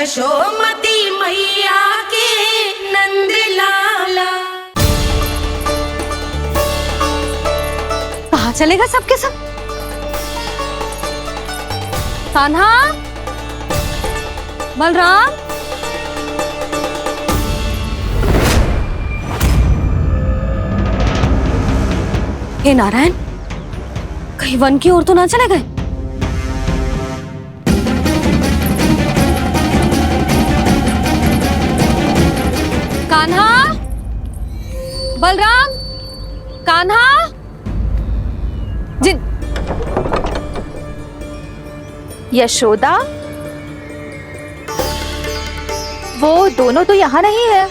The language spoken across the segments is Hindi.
यशोमती मैया के नंद लाला। कहाँ चलेगा सबके सब? कान्हा, बलराम, हे नारायण, कहीं वन की ओर तो ना चले गए? कान्हा, बलराम, कान्हा, जिन यशोदा, वो दोनों तो यहाँ नहीं है।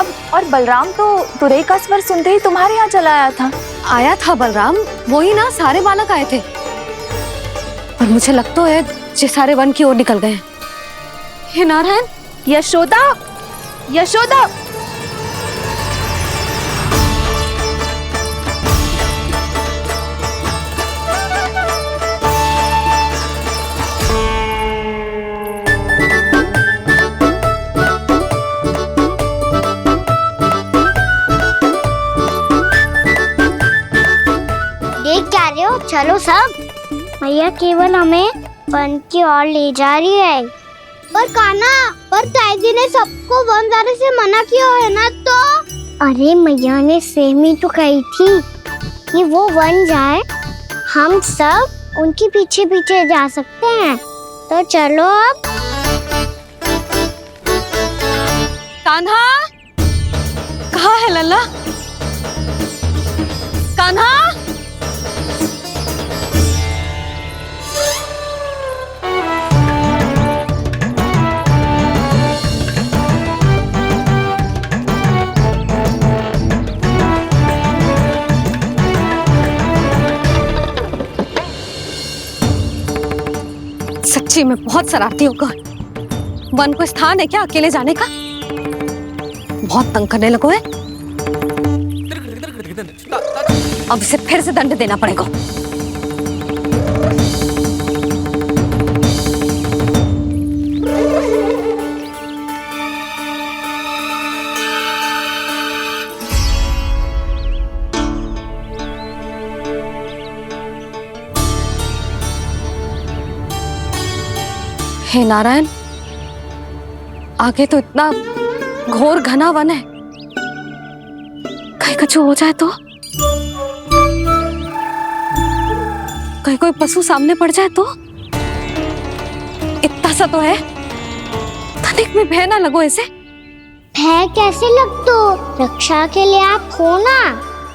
अब और बलराम तो तुरई का स्वर सुनते ही तुम्हारे यहाँ चला आया था। आया था बलराम, वही ना सारे बालक आए थे। पर मुझे लगता है ये सारे वन की ओर निकल गए हैं। हे नारायण, यशोदा, यशोदा, चलो सब, मैया केवल हमें वन की ओर ले जा रही है। पर कान्हा, पर ताईजी ने सबको वन जाने से मना किया है ना। तो अरे मैया ने सेमी तो कही थी कि वो वन जाए, हम सब उनके पीछे पीछे जा सकते हैं। तो चलो अब। कान्हा, कहाँ है लल्ला? कान्हा, सच्ची में बहुत शरारती होगा। वन को स्थान है क्या अकेले जाने का? बहुत तंग करने लगो है। अब इसे फिर से दंड देना पड़ेगा। हे नारायण, आगे तो इतना घोर घना वन है, कहीं कुछ हो जाए तो? कहीं कोई पशु सामने पड़ जाए तो? इतना सा तो है, तनिक भी भय ना लगो इसे। भय कैसे लग तो? रक्षा के लिए आप हो ना।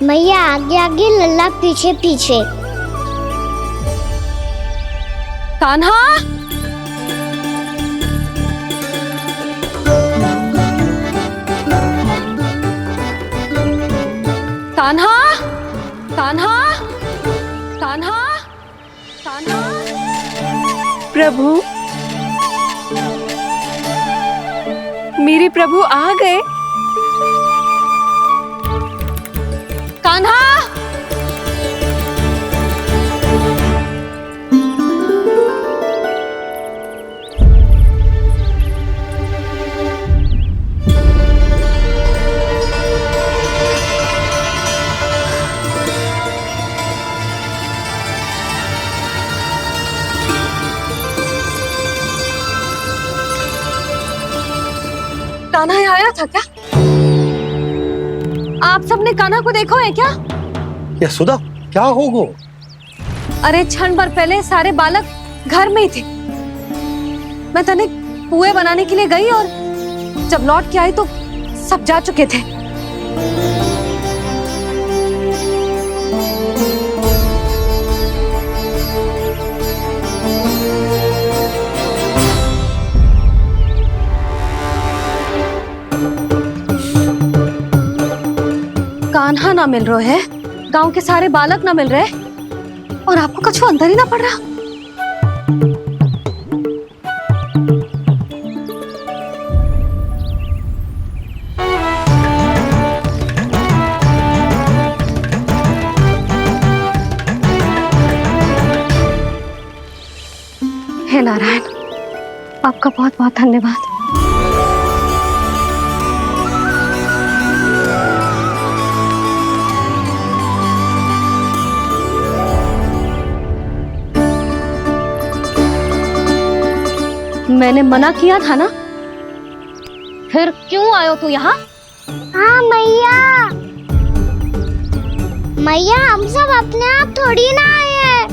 मैया आगे आगे, लल्ला पीछे पीछे। कान्हा, कान्हा, कान्हा, कान्हा, कान्हा। प्रभु, मेरे प्रभु आ गए। कान्हा, कान्हा यहाँ आया था क्या? आप सबने कान्हा को देखो है क्या? यशोदा, क्या हो गो? अरे क्षण भर पहले सारे बालक घर में ही थे। मैं तनिक पुए बनाने के लिए गई और जब लौट के आई तो सब जा चुके थे। कान्हा ना मिल रहा है, गांव के सारे बालक ना मिल रहे, और आपको कुछ अंदर ही ना पड़ रहा। हे नारायण, आपका बहुत बहुत धन्यवाद। मैंने मना किया था ना, फिर क्यों आयो तू यहाँ? हाँ मैया, मैया हम सब अपने आप थोड़ी ना आए हैं,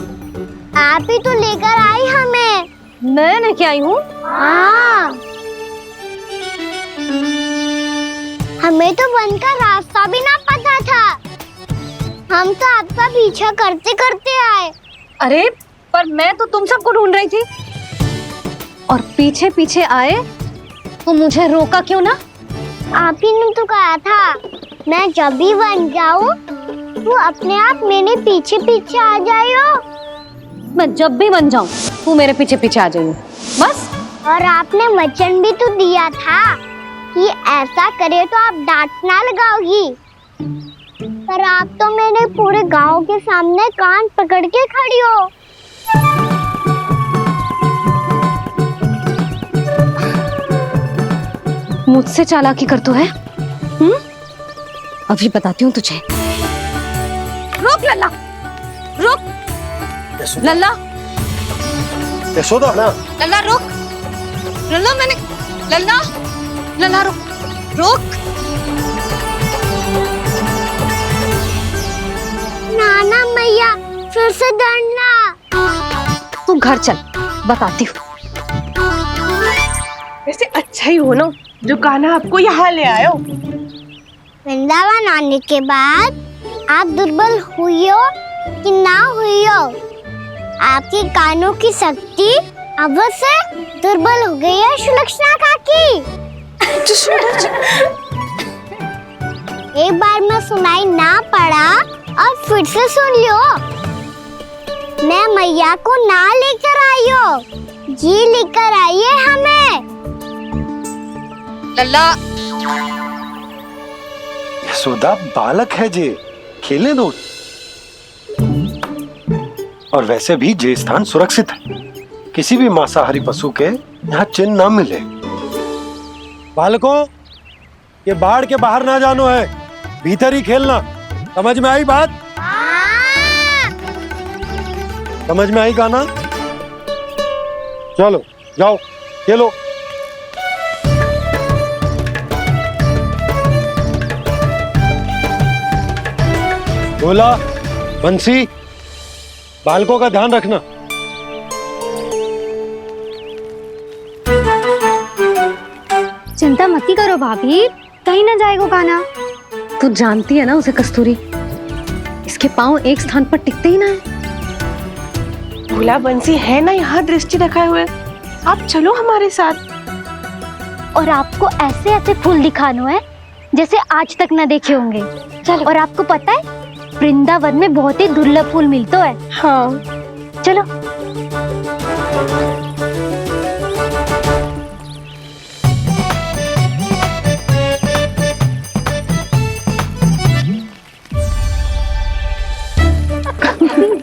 आप ही तो लेकर आई हमें। मैं लेके आई हूँ? हाँ, हमें तो वन का रास्ता भी ना पता था, हम तो आपका पीछा करते करते आए। अरे पर मैं तो तुम सबको ढूंढ रही थी, और पीछे पीछे आए तो मुझे रोका क्यों ना? आप ही ने तो कहा था मैं जब भी बन जाऊं तू अपने आप मेरे पीछे पीछे आ जाइयो। मैं जब भी बन जाऊं तू मेरे पीछे पीछे आ जाइयो, बस। और आपने वचन भी तो दिया था कि ऐसा करे तो आप डांट ना लगाओगी, पर आप तो मेरे पूरे गांव के सामने कान पकड़ के खड़ी हो। मुझसे चालाकी कर तो है? अभी बताती हूँ तुझे। रुक लल्ला, रुक लल्ला, यशोदा ना, लल्ला रुक, लल्ला मैंने, लल्ला, लल्ला रुक, रुक। नाना मैया फिर से डरना। तू घर चल, बताती हूँ। वैसे अच्छा ही हो ना जो कान्हा आपको यहाँ ले आयो। वृंदावन आने के बाद आप दुर्बल हुई हो कि ना हुई हो, आपके कानों की शक्ति अब से दुर्बल हो गई है सुलक्षणा काकी। एक बार में सुनाई ना पड़ा और फिर से सुन लियो। मैं मैया को ना लेकर आई हो, जी लेकर आई है हमें। लल्ला, यशोदा बालक है जे, खेलने दो। और वैसे भी जे स्थान सुरक्षित है, किसी भी मांसाहारी पशु के यहाँ चिन्ह ना मिले। बालकों, ये बाढ़ के बाहर ना जानो है, भीतर ही खेलना। समझ में आई बात? समझ में आई कान्हा? चलो जाओ खेलो। बोला बंसी, बालकों का ध्यान रखना। चिंता मत करो भाभी, कहीं ना जाएगा कान्हा। तू जानती है ना उसे कस्तूरी, इसके पांव एक स्थान पर टिकते ही ना है। भोला बंसी है ना यहाँ दृष्टि रखाए हुए, आप चलो हमारे साथ। और आपको ऐसे ऐसे फूल दिखानो है जैसे आज तक ना देखे होंगे। चलो। और आपको पता है वृंदावन में बहुत ही दुर्लभ फूल मिलते हैं। हाँ चलो।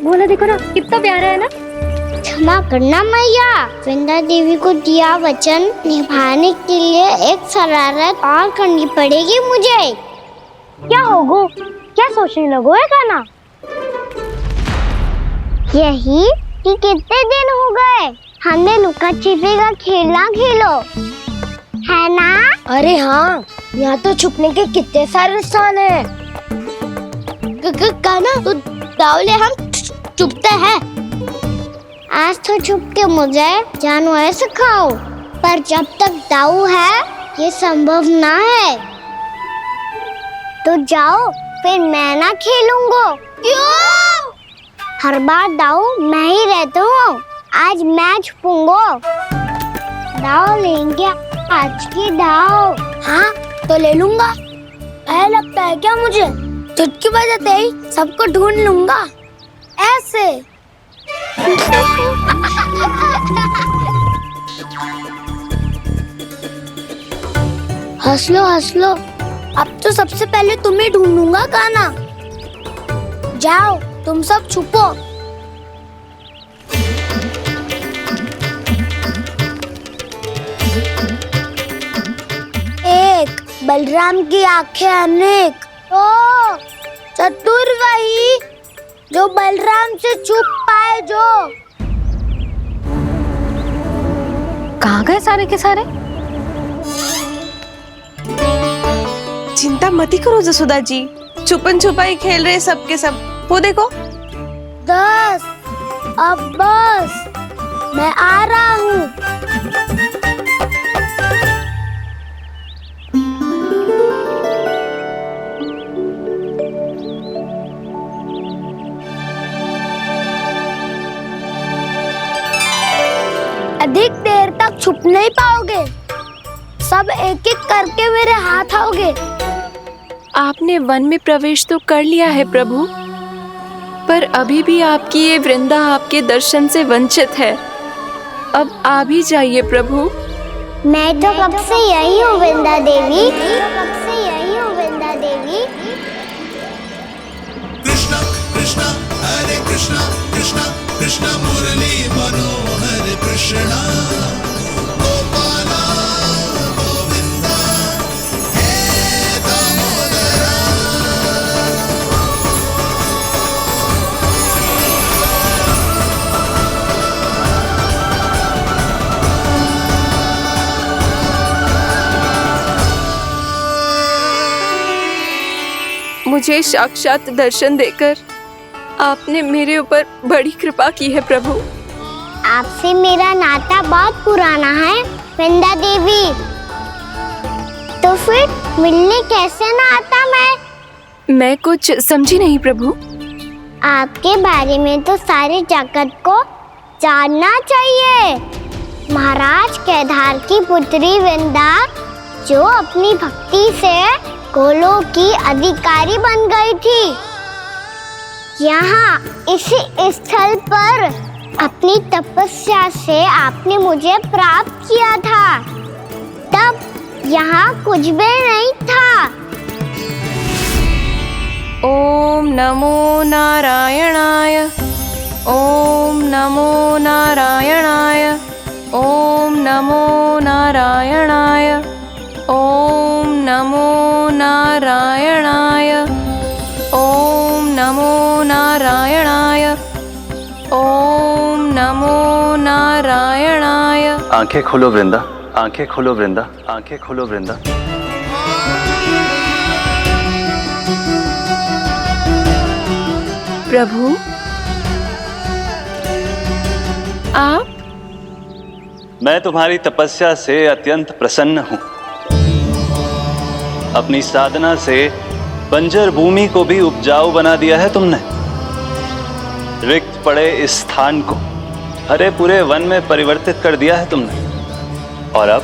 बोला देखो ना कितना प्यारा है ना। क्षमा करना मैया, वृंदा देवी को दिया वचन निभाने के लिए एक शरारत और करनी पड़ेगी मुझे। क्या होगो, क्या सोचने लगो है कान्हा? यही कि कितने दिन हो गए हमने लुका छिपी का खेलना खेलो, है ना? अरे हाँ, यहाँ तो छुपने के कितने सारे स्थान है। कान्हा तो दावले हम छुपते हैं। आज तो छुप के मुझे जानवर सिखाओ, पर जब तक दाऊ है ये संभव ना है। तो जाओ, फिर मैं ना खेलूंगा। क्यों? हर बार दाऊ मैं ही रहता हूँ, आज मैं छुपूंगा। दाऊ लेंगे आज की दाऊ। हाँ तो ले लूंगा। ऐसा लगता है क्या मुझे? चुटकी बजाते ही सबको ढूंढ लूंगा ऐसे। हंस लो, अब तो सबसे पहले तुम्हें ढूंढूंगा कान्हा। जाओ तुम सब छुपो। बलराम की आंखें अनेक। ओ चतुर वही जो बलराम से छुप पाए। जो कहाँ गए सारे के सारे? चिंता मत करो जसोदा जी, छुपन छुपाई खेल रहे सब के सब। वो देखो 10 अब बस, मैं आ रहा हूँ। अधिक देर तक छुप नहीं पाओगे, सब एक एक करके मेरे हाथ आओगे। आपने वन में प्रवेश तो कर लिया है प्रभु, पर अभी भी आपकी ये वृंदा आपके दर्शन से वंचित है। अब आ भी जाइए प्रभु। मैं तो कब से यही हूँ वृंदा देवी, कब से यही हूँ वृंदा देवी। कृष्णा कृष्णा हरे कृष्णा कृष्णा कृष्णा मुरली मनोहर कृष्णा गोपाला गोविंदा हे दामोदरा। मुझे साक्षात दर्शन देकर आपने मेरे ऊपर बड़ी कृपा की है प्रभु। आपसे मेरा नाता बहुत पुराना है वृंदा देवी, तो फिर मिलने कैसे ना आता मैं कुछ समझी नहीं प्रभु। आपके बारे में तो सारे जगत को जानना चाहिए। महाराज केदार की पुत्री वृंदा, जो अपनी भक्ति से गोलोक की अधिकारी बन गई थी, यहाँ इसी स्थल पर अपनी तपस्या से आपने मुझे प्राप्त किया था। तब यहाँ कुछ भी नहीं था। ओम नमो नारायणाय, ओम नमो नारायणाय, ओम नमो नारायणाय, ओम नमो नारायणाय, ओम नमो नारायणाय, ओम नमो नारायणाय। आंखें खोलो वृंदा, आंखें खोलो वृंदा, आंखें खोलो वृंदा। प्रभु आप? मैं तुम्हारी तपस्या से अत्यंत प्रसन्न हूं। अपनी साधना से बंजर भूमि को भी उपजाऊ बना दिया है तुमने। रिक्त पड़े इस स्थान को हरे पूरे वन में परिवर्तित कर दिया है तुमने, और अब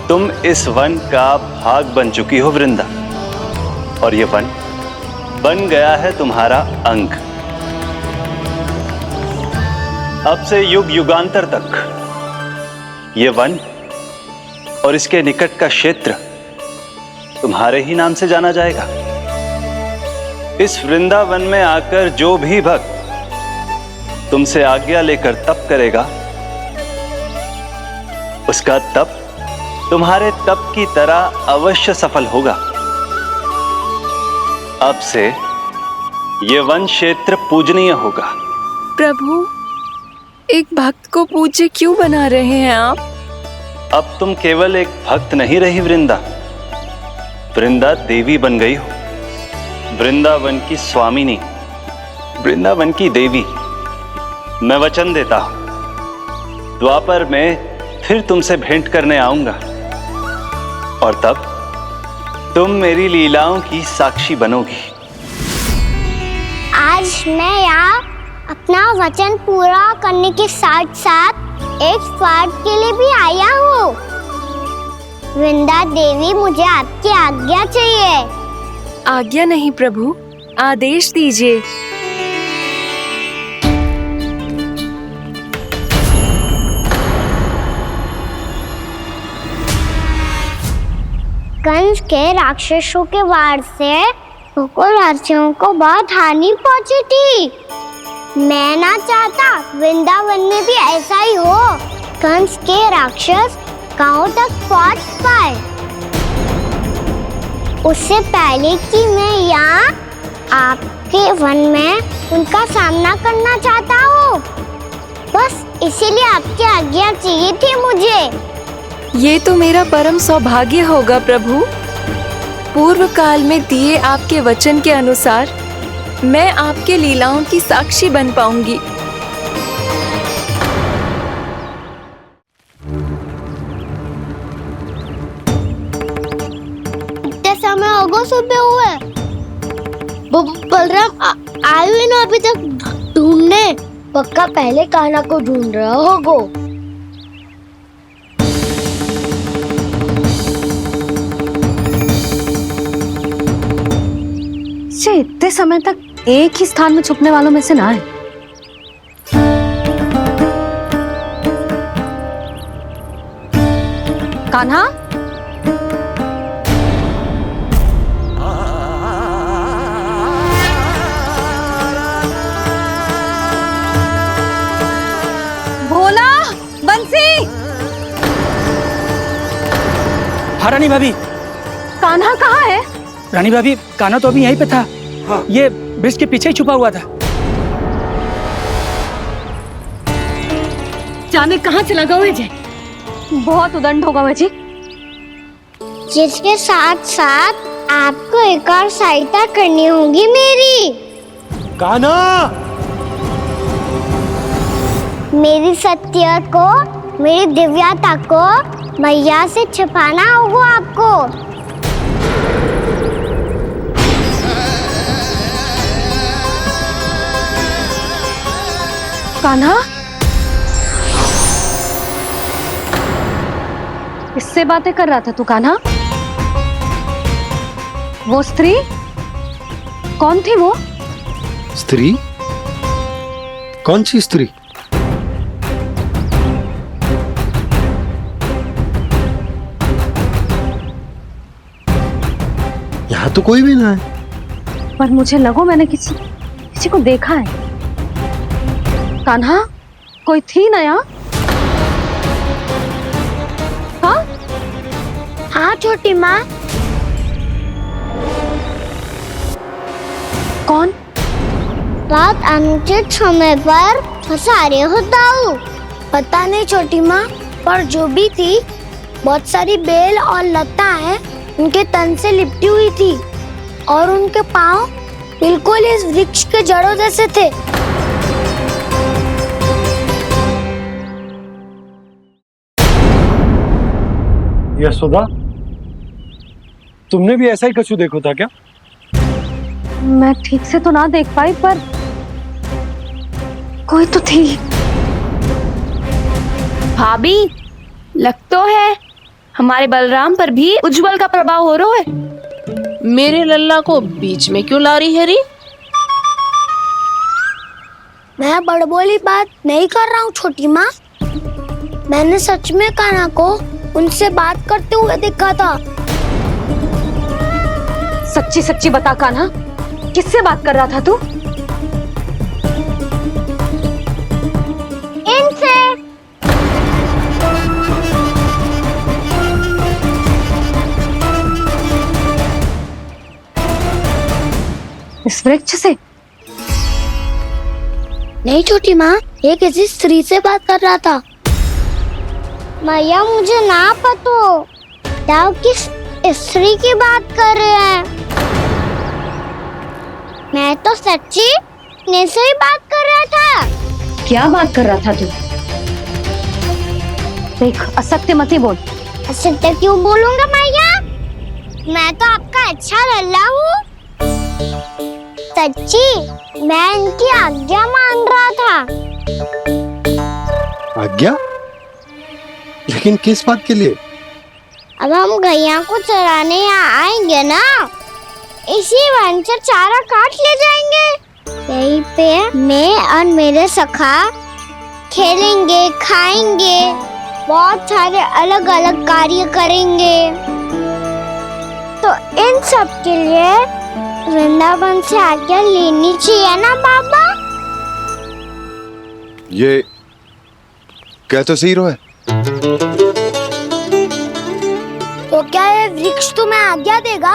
तुम इस वन का भाग बन चुकी हो वृंदा, और ये वन बन गया है तुम्हारा अंग। अब से युग युगांतर तक ये वन और इसके निकट का क्षेत्र तुम्हारे ही नाम से जाना जाएगा। इस वृंदावन में आकर जो भी भक्त तुमसे आज्ञा लेकर तप करेगा, उसका तप तुम्हारे तप की तरह अवश्य सफल होगा। अब से ये वन क्षेत्र पूजनीय होगा। प्रभु, एक भक्त को पूज्य क्यों बना रहे हैं आप? अब तुम केवल एक भक्त नहीं रही वृंदा, वृंदा देवी बन गई हो। वृंदावन की स्वामिनी, वृंदावन की देवी। मैं वचन देता हूं, द्वापर में फिर तुमसे भेंट करने आऊंगा, और तब तुम मेरी लीलाओं की साक्षी बनोगी। आज मैं यहाँ अपना वचन पूरा करने के साथ साथ एक स्वार्थ के लिए भी आया हूँ। वृंदा देवी, मुझे आपकी आज्ञा चाहिए। आज्ञा नहीं प्रभु, आदेश दीजिए। कंस के राक्षसों के वार से गोकुलवासियों को बहुत हानि पहुंची थी। मैं ना चाहता वृंदावन में भी ऐसा ही हो। कंस के राक्षस गांव तक पहुंच पाए। उससे पहले कि मैं यहाँ आपके वन में उनका सामना करना चाहता हूँ। बस इसीलिए आपकी आज्ञा चाहिए थी मुझे। ये तो मेरा परम सौभाग्य होगा प्रभु। पूर्व काल में दिए आपके वचन के अनुसार मैं आपके लीलाओं की साक्षी बन पाऊंगी। इतने समय होगा सुबह हुए, बलराम आए हुए ना अभी तक ढूंढने। पक्का पहले कान्हा को ढूंढ रहा होगो। से इतने समय तक एक ही स्थान में छुपने वालों में से ना है। कान्हा, भोला, बंसी। हाँ रानी भाभी। कान्हा कहाँ है? रानी भाभी, कान्हा तो अभी यहीं पे था। हाँ। ये ब्रिज के पीछे ही छुपा हुआ था। जाने कहाँ चला गया जी? बहुत उदंड होगा वह जी। जिसके साथ साथ आपको एक और सहायता करनी होगी मेरी। कान्हा, मेरी सत्य को, मेरी दिव्यता को मैया से छिपाना होगा आपको। कान्हा, इससे बातें कर रहा था तू कान्हा? वो स्त्री कौन थी? वो स्त्री? कौन सी स्त्री? यहाँ तो कोई भी ना है। पर मुझे लगो मैंने किसी को देखा है। कान्हा, कोई थी ना यहाँ? हाँ? हाँ छोटी माँ। कौन? रात अनुचित समय पर फंसारे होता हूँ। पता नहीं छोटी माँ, पर जो भी थी बहुत सारी बेल और लताएं उनके तन से लिपटी हुई थी और उनके पाँव बिल्कुल इस वृक्ष के जड़ों जैसे थे। यशोदा, तुमने भी ऐसा ही कछु देखो था क्या? मैं ठीक से तो ना देख पाई, पर कोई तो थी। भाभी, लग तो है हमारे बलराम पर भी उज्जवल का प्रभाव हो रहा है। मेरे लल्ला को बीच में क्यों ला रही है री? मैं बड़बोली बात नहीं कर रहा हूँ छोटी माँ। मैंने सच में कान्हा को उनसे बात करते हुए देखा था। सच्ची सच्ची बता कान्हा, किससे बात कर रहा था तू? इनसे। इस वृक्ष से? नहीं छोटी माँ, ये किसी स्त्री से बात कर रहा था। मैया मुझे ना पतो दाव किस स्त्री की बात कर रहे हैं। मैं तो सच्ची ने से ही बात कर रहा था। क्या बात कर रहा था तू? देख, असत्य मत ही बोल। असत्य क्यों बोलूंगा मैया? मैं तो आपका अच्छा लल्ला हूँ। सच्ची मैं इनकी आज्ञा मान रहा था। आज्ञा? लेकिन किस बात के लिए? अब हम गैया को चराने यहाँ आएंगे ना, इसी वन से चारा काट ले जाएंगे। यहीं पे मैं और मेरे सखा खेलेंगे, खाएंगे, बहुत सारे अलग अलग कार्य करेंगे। तो इन सब के लिए वृंदावन से आज्ञा लेनी चाहिए ना बाबा? ये क्या तो सही रो है। तो क्या ये वृक्ष तुम्हें आज्ञा देगा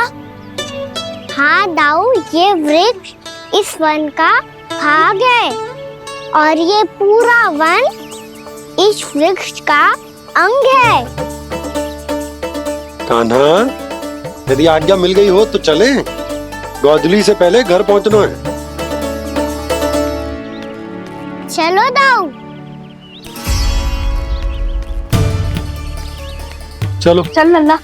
हाँ दाऊ, ये वृक्ष इस वन का भाग है और ये पूरा वन इस वृक्ष का अंग है। कान्हा, यदि आज्ञा मिल गई हो तो चलें। गोधूली से पहले घर पहुंचना है। चलो दाऊ। चलो चल लल्ला।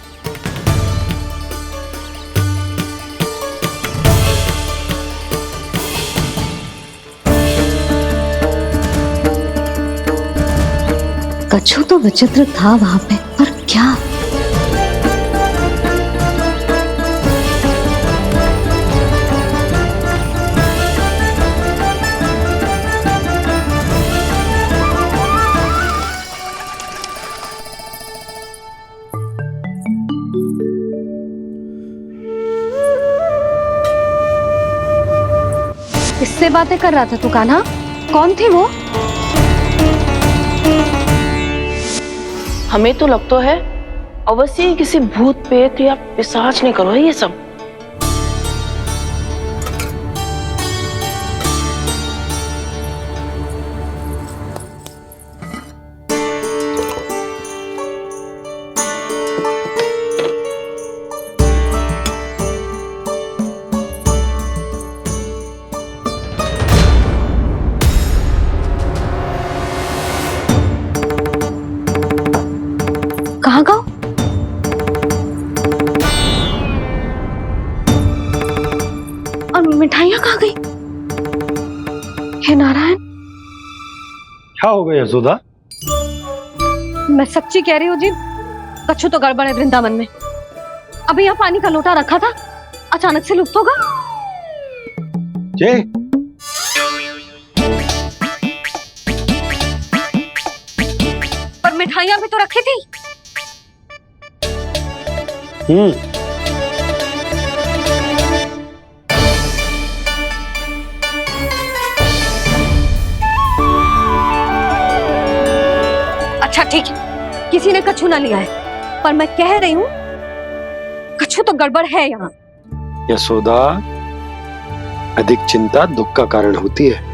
कछु तो विचित्र था वहां पे, पर क्या? किससे बातें कर रहा था तू कान्हा? कौन थे वो? हमें तो लगता है अवश्य ही किसी भूत पेत या पिशाच ने करो है ये सब। कहाँ गाँव? और मिठाइयाँ कहाँ गई? हे नारायण, क्या हो गया यशोदा? मैं सच्ची कह रही हूँ जी, कछु तो गड़बड़ है वृंदावन में। अभी यहाँ पानी का लोटा रखा था, अचानक से लुप्त होगा। जे पर मिठाइयाँ भी तो रखी थी। अच्छा ठीक है, किसी ने कछु ना लिया है, पर मैं कह रही हूँ कछु तो गड़बड़ है यहाँ। यशोदा, अधिक चिंता दुख का कारण होती है।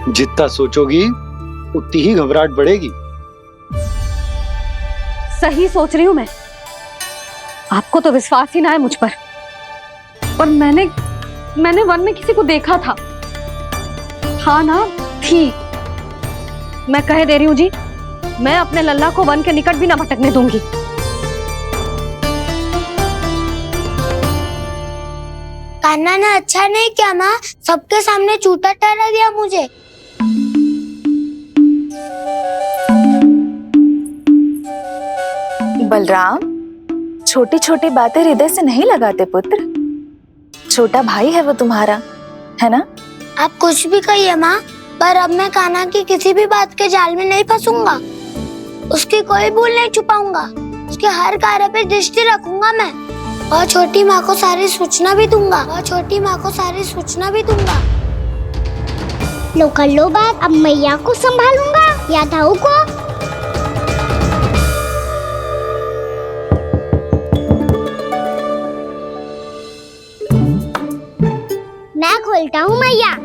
जितना सोचोगी उतनी ही घबराहट बढ़ेगी। सही सोच रही हूँ मैं। आपको तो विश्वास ही ना है मुझ पर मैंने वन में किसी को देखा था। हाँ ना, थी। मैं कह दे रही हूँ जी, मैं अपने लल्ला को वन के निकट भी ना भटकने दूंगी। कान्हा ने अच्छा नहीं किया माँ, सबके सामने झूठा ठहरा दिया मुझे। बलराम, छोटी छोटी बातें हृदय से नहीं लगाते पुत्र। छोटा भाई है वो तुम्हारा, है ना? आप कुछ भी कहिए माँ, पर अब मैं कान्हा की किसी भी बात के जाल में नहीं फंसूंगा। उसकी कोई भूल नहीं छुपाऊंगा। उसके हर कार्य पे दृष्टि रखूंगा मैं, और छोटी माँ को सारी सूचना भी दूंगा। लो कर लो बात, अब मैया को संभालूंगा या दाऊ को। मैं खोलता हूँ मैया।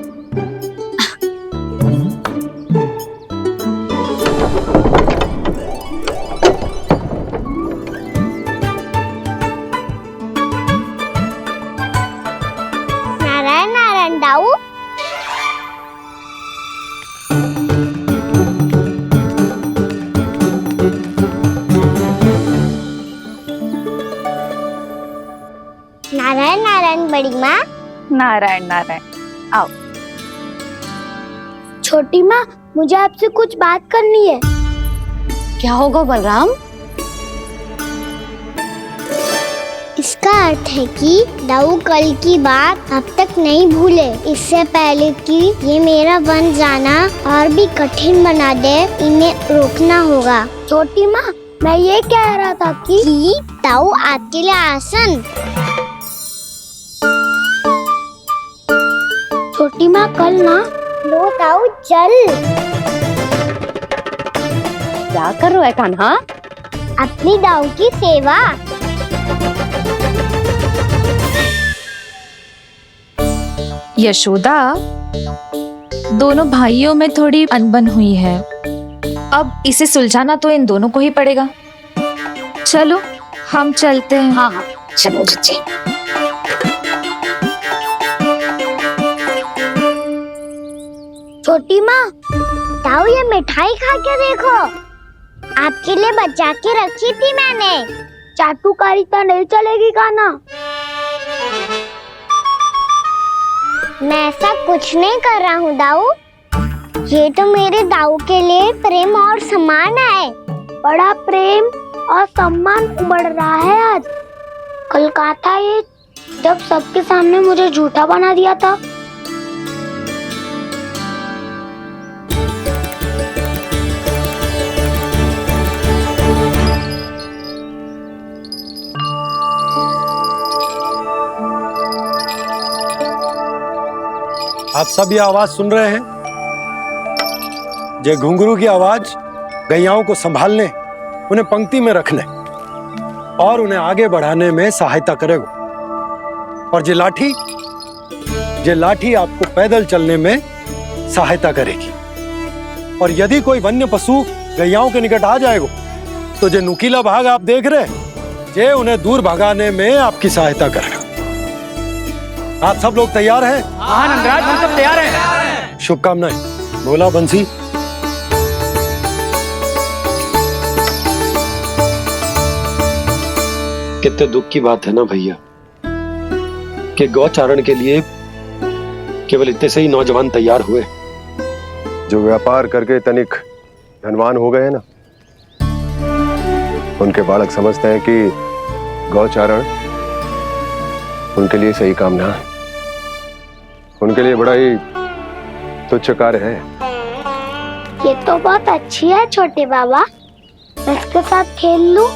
नारायण नारायण दाऊ। नारायण नारायण बड़ी माँ। नारायण नारायण, आओ। छोटी माँ, मुझे आपसे कुछ बात करनी है। क्या होगा बलराम? इसका अर्थ है कि दाऊ कल की बात अब तक नहीं भूले। इससे पहले कि ये मेरा वन जाना और भी कठिन बना दे, इन्हें रोकना होगा। छोटी माँ, मैं ये कह रहा था कि दाऊ आपके लिए आसन। छोटी माँ, कल ना। लो दाऊ चल। क्या कर रहा है कान्हा? अपनी दाऊ की सेवा। यशोदा, दोनों भाइयों में थोड़ी अनबन हुई है। अब इसे सुलझाना तो इन दोनों को ही पड़ेगा। चलो हम चलते हैं। हाँ हाँ चलो जी। छोटी माँ, ताऊ ये मिठाई खा के देखो, आपके लिए बचा के रखी थी मैंने। चाटुकारिता नहीं चलेगी कान्हा। मैं ऐसा कुछ नहीं कर रहा हूँ दाऊ, ये तो मेरे दाऊ के लिए प्रेम और सम्मान है। बड़ा प्रेम और सम्मान उमड़ रहा है आज। कल कहा था ये जब सबके सामने मुझे झूठा बना दिया था। आप सब ये आवाज सुन रहे हैं? ये घुंघरू की आवाज गैयाओं को संभालने, उन्हें पंक्ति में रखने और उन्हें आगे बढ़ाने में सहायता करेगा। और ये लाठी आपको पैदल चलने में सहायता करेगी। और यदि कोई वन्य पशु गैयाओं के निकट आ जाएगा तो जो नुकीला भाग आप देख रहे हैं, ये उन्हें दूर भगाने में आपकी सहायता करेगा। आप सब लोग तैयार हैं? हाँ नंदराज, हम सब तैयार हैं। शुभकामनाएं। बोला बंसी। कितने दुख की बात है ना भैया कि गौचारण के लिए केवल इतने से ही नौजवान तैयार हुए। जो व्यापार करके तनिक धनवान हो गए हैं ना, उनके बालक समझते हैं कि गौचारण उनके लिए सही काम ना है, उनके लिए बड़ा ही तुच्छ कार्य है। ये तो बहुत अच्छी है छोटे बाबा, मैं इसके साथ खेल लूं?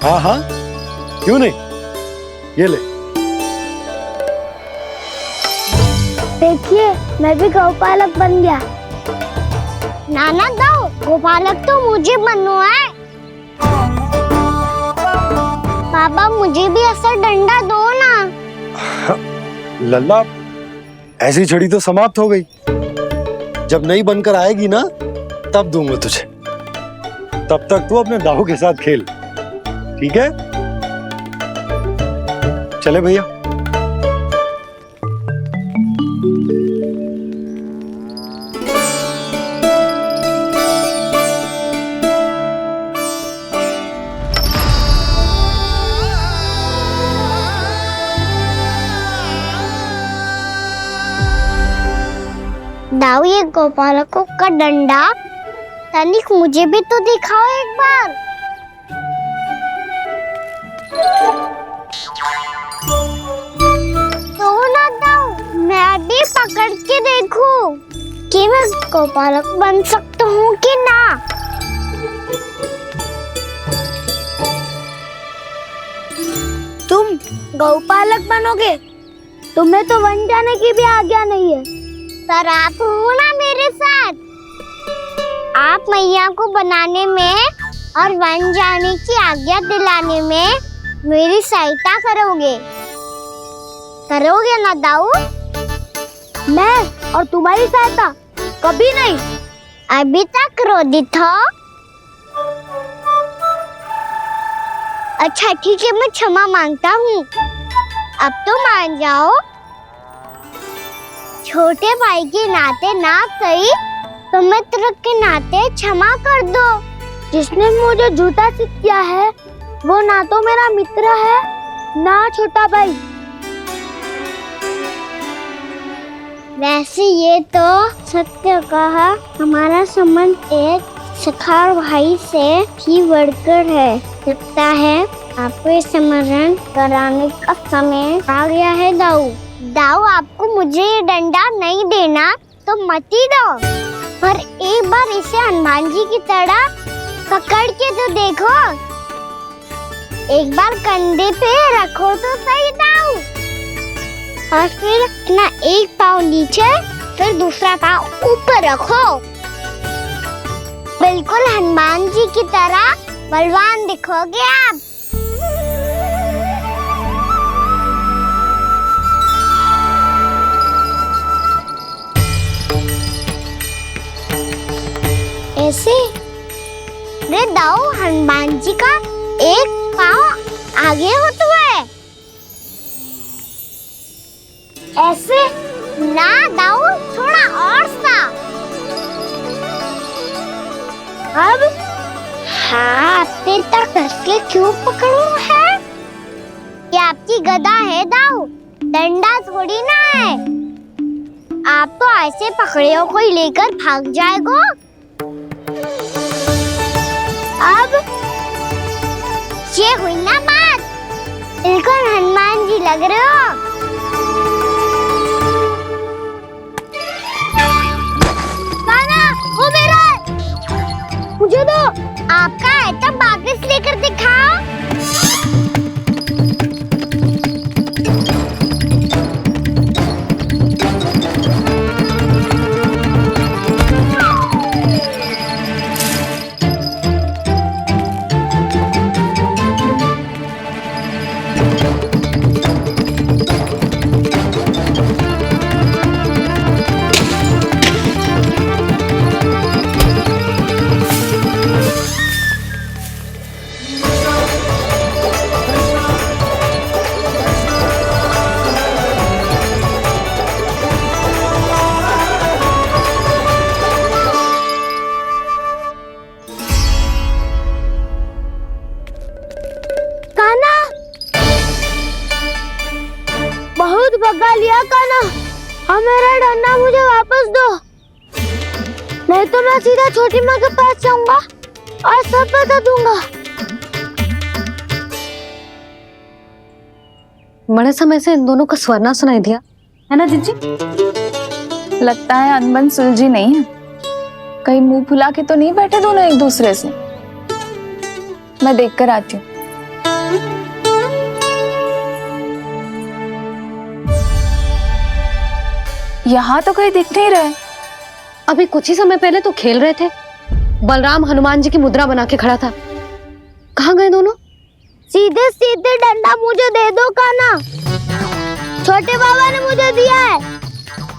हाँ हाँ क्यों नहीं, ये ले। देखिए मैं भी गौपालक बन गया। नाना दाऊ, गोपालक तो मुझे बनना है। पापा मुझे भी ऐसा डंडा दो ना। लल्ला, ऐसी छड़ी तो समाप्त हो गई। जब नई बनकर आएगी ना तब दूंगा तुझे। तब तक तू अपने दाऊ के साथ खेल, ठीक है? चले भैया। दाऊ, ये गोपालकों का डंडा तनिक मुझे भी तो दिखाओ एक बार। तो ना दाऊ, मैं भी पकड़ के देखूं कि मैं गोपालक बन सकता हूँ कि ना। तुम गौपालक बनोगे? तुम्हें तो वन जाने की भी आज्ञा नहीं है। सर आप हो ना मेरे साथ, आप मैया को बनाने में और वन जाने की आज्ञा दिलाने में मेरी सहायता करोगे ना दाऊ? मैं और तुम्हारी सहायता कभी नहीं। अभी तक क्रोधित हो? अच्छा ठीक है, मैं क्षमा मांगता हूँ। अब तो मान जाओ। छोटे भाई के नाते ना सही तो मित्र के नाते क्षमा कर दो। जिसने मुझे झूठा सिद्ध किया है वो ना तो मेरा मित्र है ना छोटा भाई। वैसे ये तो सत्य कहा, हमारा संबंध एक सखार भाई से भी बढ़कर है। लगता है आपको स्मरण कराने का समय आ गया है दाऊ। दाऊ, आपको मुझे ये डंडा नहीं देना तो मत ही दो, पर एक बार इसे हनुमान जी की तरह पकड़ के तो देखो। एक बार कंधे पे रखो तो सही दाऊ, और फिर अपना एक पाँव नीचे फिर दूसरा पाँव ऊपर रखो। बिल्कुल हनुमान जी की तरह बलवान दिखोगे आप। ऐसे? रे दाऊ, हनुमान जी का एक पाँव आगे होता है। ऐसे ना दाऊ, थोड़ा और सा। अब हाथ पे तक कसके क्यों पकड़ू है? ये आपकी गदा है दाऊ, डंडा थोड़ी ना है। आप तो ऐसे पकड़े हो कोई लेकर भाग जाएगा। अब ये हुई ना बात, बिल्कुल हनुमान जी लग रहे हो। कान्हा, वो मेरा, मुझे दो। आपका आइटम वापस लेकर दिखाओ। बहुत भगा लिया कान्हा, हाँ मेरा डंडा मुझे वापस दो, नहीं तो मैं सीधा छोटी माँ के पास जाऊंगा और सब बता दूंगा। बड़े समय से इन दोनों का स्वर ना सुनाई दिया, है ना जीजी? लगता है अनबन सुलझी नहीं है। कहीं मुंह फुला के तो नहीं बैठे दोनों एक दूसरे से। मैं देख कर आती हूँ। यहाँ तो कहीं दिख नहीं रहे। अभी कुछ ही समय पहले तो खेल रहे थे। बलराम हनुमान जी की मुद्रा बना के खड़ा था। कहाँ गए दोनों? सीधे सीधे डंडा मुझे दे दो कान्हा, छोटे बाबा ने मुझे दिया है,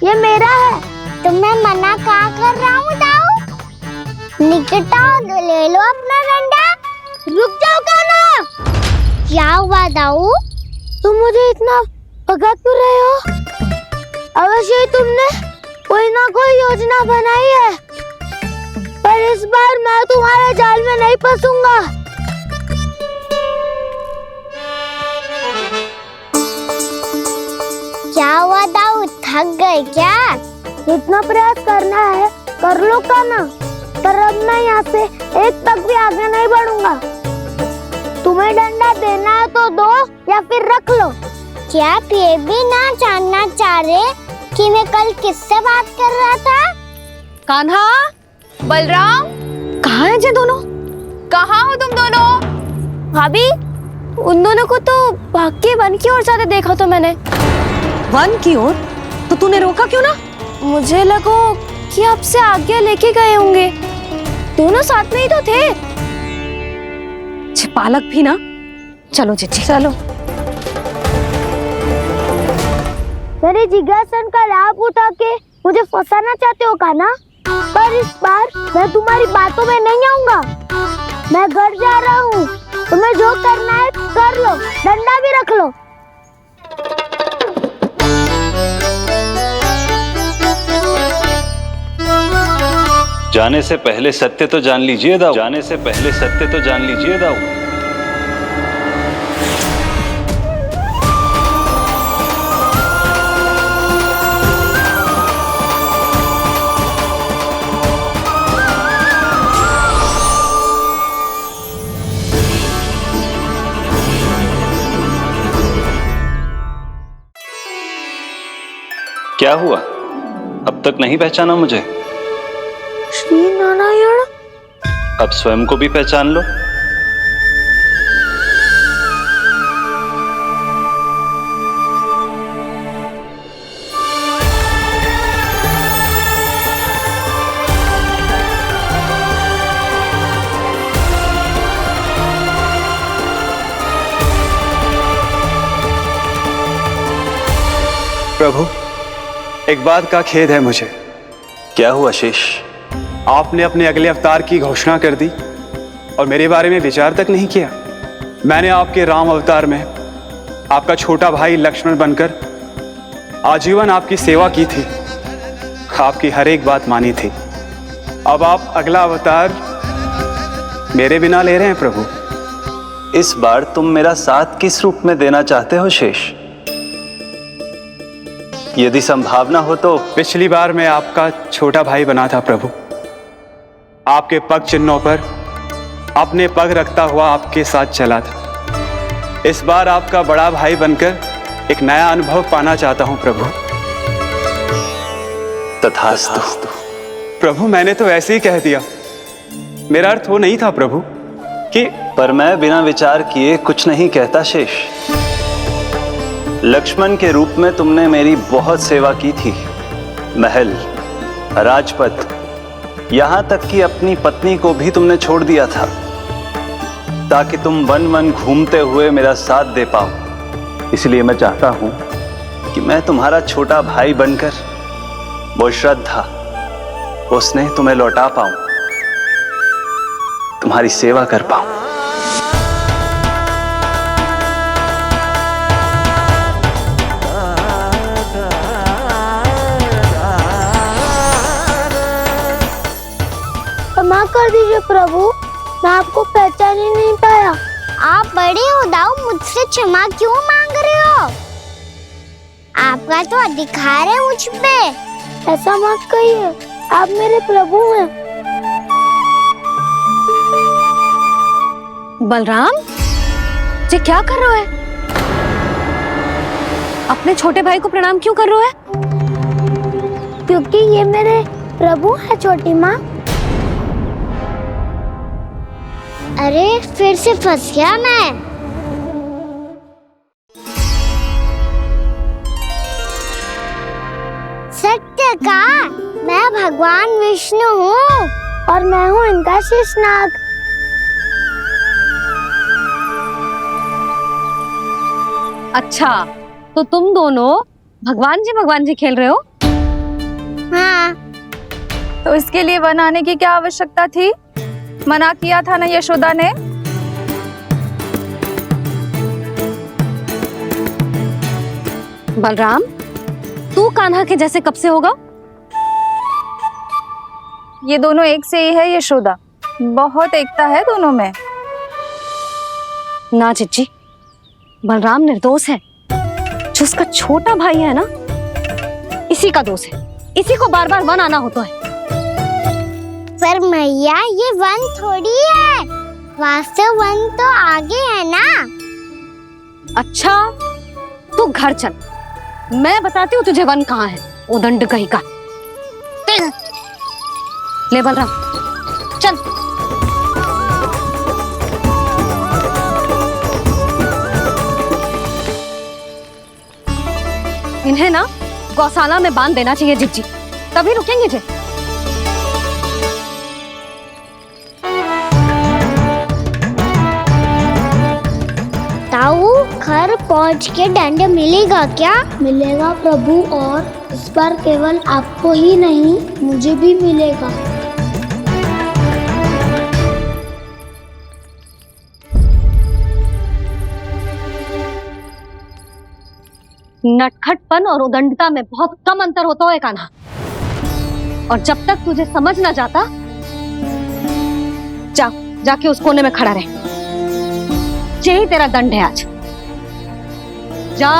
ये मेरा है। तो मैं मना कहाँ कर रहा हूँ दाऊ? निकट आओ, ले लो अपना डंडा। रुक जाओ कान्हा। क्या हुआ दाऊ? तुम मुझे इतना भगा क्यों रहे हो? अवश्य ही तुमने कोई ना कोई योजना बनाई है, पर इस बार मैं तुम्हारे जाल में नहीं फंसूंगा। क्या हुआ दाऊ, थक गए क्या? इतना प्रयास करना है कर लो कान्हा, पर अब मैं यहाँ से एक तक भी आगे नहीं बढ़ूंगा। तुम्हें डंडा देना है तो दो या फिर रख लो। क्या आप ये भी ना जानना चाह रहे कि मैं कल किससे बात कर रहा था? कान्हा, बलराम, कहाँ हैं ये दोनों? कहाँ हो तुम दोनों? भाभी, उन दोनों को तो भाग के वन की ओर जाते देखा तो मैंने। वन की ओर? तो तूने रोका क्यों ना? मुझे लगा कि आपसे आज्ञा लेके गए होंगे, दोनों साथ में ही तो थे। पालक भी ना। चलो जीजी चलो। मेरे जिज्ञासन का लाभ उठा के मुझे फंसाना चाहते हो कान्हा, पर इस बार मैं तुम्हारी बातों में नहीं आऊंगा। मैं घर जा रहा हूँ, तुम्हें जो करना है कर लो, डंडा भी रख लो। जाने से पहले सत्य तो जान लीजिए दाऊ। जाने से पहले सत्य तो जान लीजिए दाऊ। क्या हुआ? अब तक नहीं पहचाना मुझे? श्री नारायण। अब स्वयं को भी पहचान लो। प्रभु, एक बात का खेद है मुझे। क्या हुआ शेष? आपने अपने अगले अवतार की घोषणा कर दी और मेरे बारे में विचार तक नहीं किया। मैंने आपके राम अवतार में आपका छोटा भाई लक्ष्मण बनकर आजीवन आपकी सेवा की थी, आपकी हर एक बात मानी थी। अब आप अगला अवतार मेरे बिना ले रहे हैं प्रभु। इस बार तुम मेरा साथ किस रूप में देना चाहते हो शेष? यदि संभावना हो तो। पिछली बार मैं आपका छोटा भाई बना था प्रभु, आपके पग चिन्हों पर अपने पग रखता हुआ आपके साथ चला था। इस बार आपका बड़ा भाई बनकर एक नया अनुभव पाना चाहता हूं प्रभु। तथास्तु। प्रभु मैंने तो ऐसे ही कह दिया, मेरा अर्थ वो नहीं था प्रभु कि। पर मैं बिना विचार किए कुछ नहीं कहता शेष। लक्ष्मण के रूप में तुमने मेरी बहुत सेवा की थी। महल, राजपथ, यहां तक कि अपनी पत्नी को भी तुमने छोड़ दिया था ताकि तुम वन वन घूमते हुए मेरा साथ दे पाओ। इसलिए मैं चाहता हूं कि मैं तुम्हारा छोटा भाई बनकर वो श्रद्धा, वो स्नेह तुम्हें लौटा पाऊं, तुम्हारी सेवा कर पाऊं। क्षमा कर दीजिए प्रभु, मैं आपको पहचान ही नहीं पाया। आप बड़े हो दाऊ, मुझसे क्षमा क्यों मांग रहे हो? आपका तो अधिकार है मुझ पे। ऐसा मत कहिए, आप मेरे प्रभु हैं। बलराम, ये क्या कर रहे हो? अपने छोटे भाई को प्रणाम क्यों कर रहे हो? क्योंकि ये मेरे प्रभु है छोटी माँ। अरे फिर से फंस गया मैं। सत्य का, मैं भगवान विष्णु हूँ और मैं हूँ इनका शेषनाग। अच्छा, तो तुम दोनों भगवान जी खेल रहे हो? हाँ। तो इसके लिए वन आने की क्या आवश्यकता थी? मना किया था ना यशोदा ने। बलराम, तू कान्हा के जैसे कब से होगा? ये दोनों एक से ही है यशोदा, बहुत एकता है दोनों में। ना चिच्ची, बलराम निर्दोष है। जो उसका छोटा भाई है ना, इसी का दोष है। इसी को बार बार वन आना होता है। पर मैया, ये वन थोड़ी है, वास्तव वन तो आगे है ना। अच्छा, तू घर चल, मैं बताती हूँ तुझे वन कहाँ है। उदंड कहीं का। ले बलराम, चल। इन्हें ना गौशाला में बांध देना चाहिए जिज्जी, तभी रुकेंगे जे। ताऊ, घर पहुँच के दंड मिलेगा क्या? मिलेगा प्रभु, और इस बार केवल आपको ही नहीं मुझे भी मिलेगा। नटखटपन और उदंडता में बहुत कम अंतर होता है कान्हा, और जब तक तुझे समझ ना जाता, जाके उस कोने में खड़ा रहे। यही तेरा दंड है आज। जा।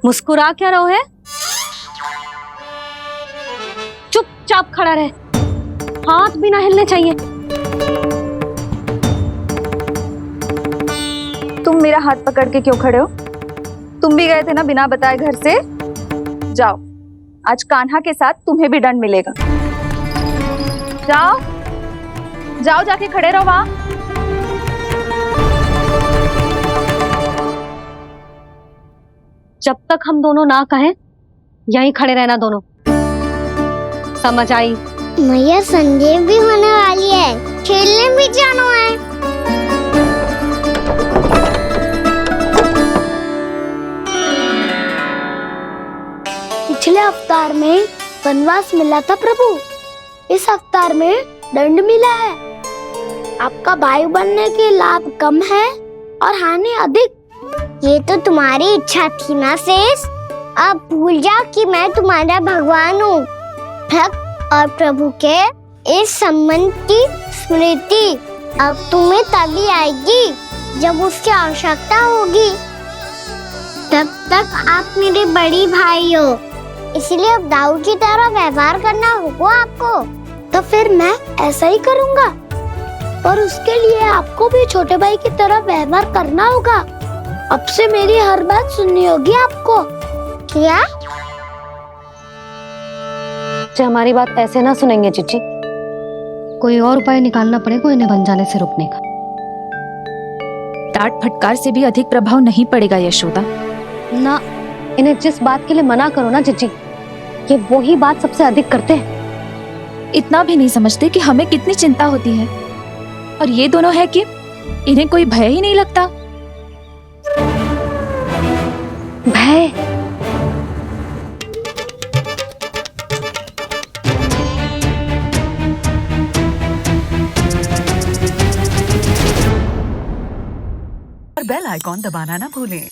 मुस्कुरा क्या रहो है? चुपचाप खड़ा रहे, हाथ भी ना हिलने चाहिए। तुम मेरा हाथ पकड़ के क्यों खड़े हो? तुम भी गए थे ना बिना बताए घर से। जाओ, आज कान्हा के साथ तुम्हें भी दंड मिलेगा। जाओ जाओ, जाके खड़े रहो वहां। जब तक हम दोनों ना कहें, यहीं खड़े रहना दोनों। समझ आई? मैया संडे भी होने वाली है, खेलने भी जाना है। पिछले अवतार में वनवास मिला था प्रभु, इस अवतार में दंड मिला है। आपका भाई बनने के लाभ कम है और हानि अधिक। ये तो तुम्हारी इच्छा थी ना शेष। अब भूल जाओ कि मैं तुम्हारा भगवान हूँ। भक्त और प्रभु के इस संबंध की स्मृति अब तुम्हें तभी आएगी जब उसकी आवश्यकता होगी। तब तक आप मेरे बड़ी भाई हो, इसलिए अब दाऊ की तरह व्यवहार करना होगा आपको। तो फिर मैं ऐसा ही करूँगा, और उसके लिए आपको भी छोटे भाई की तरह व्यवहार करना होगा। अब से मेरी हर बात सुननी होगी आपको। क्या? जो हमारी बात ऐसे ना सुनेंगे चिची, कोई और उपाय निकालना पड़ेगा इन्हें बन जाने से रोकने का। डांट फटकार से भी अधिक प्रभाव नहीं पड़ेगा यशोदा। ना, इन्हें जिस बात के लिए मना करो ना चिची, ये वो ही बात सबसे अधिक करते हैं। इतना भी नहीं समझते कि हमें कितनी चिंता होती है, और ये दोनों है कि इन्हें कोई भय ही नहीं लगता। भय? और बेल आइकॉन दबाना ना भूलें।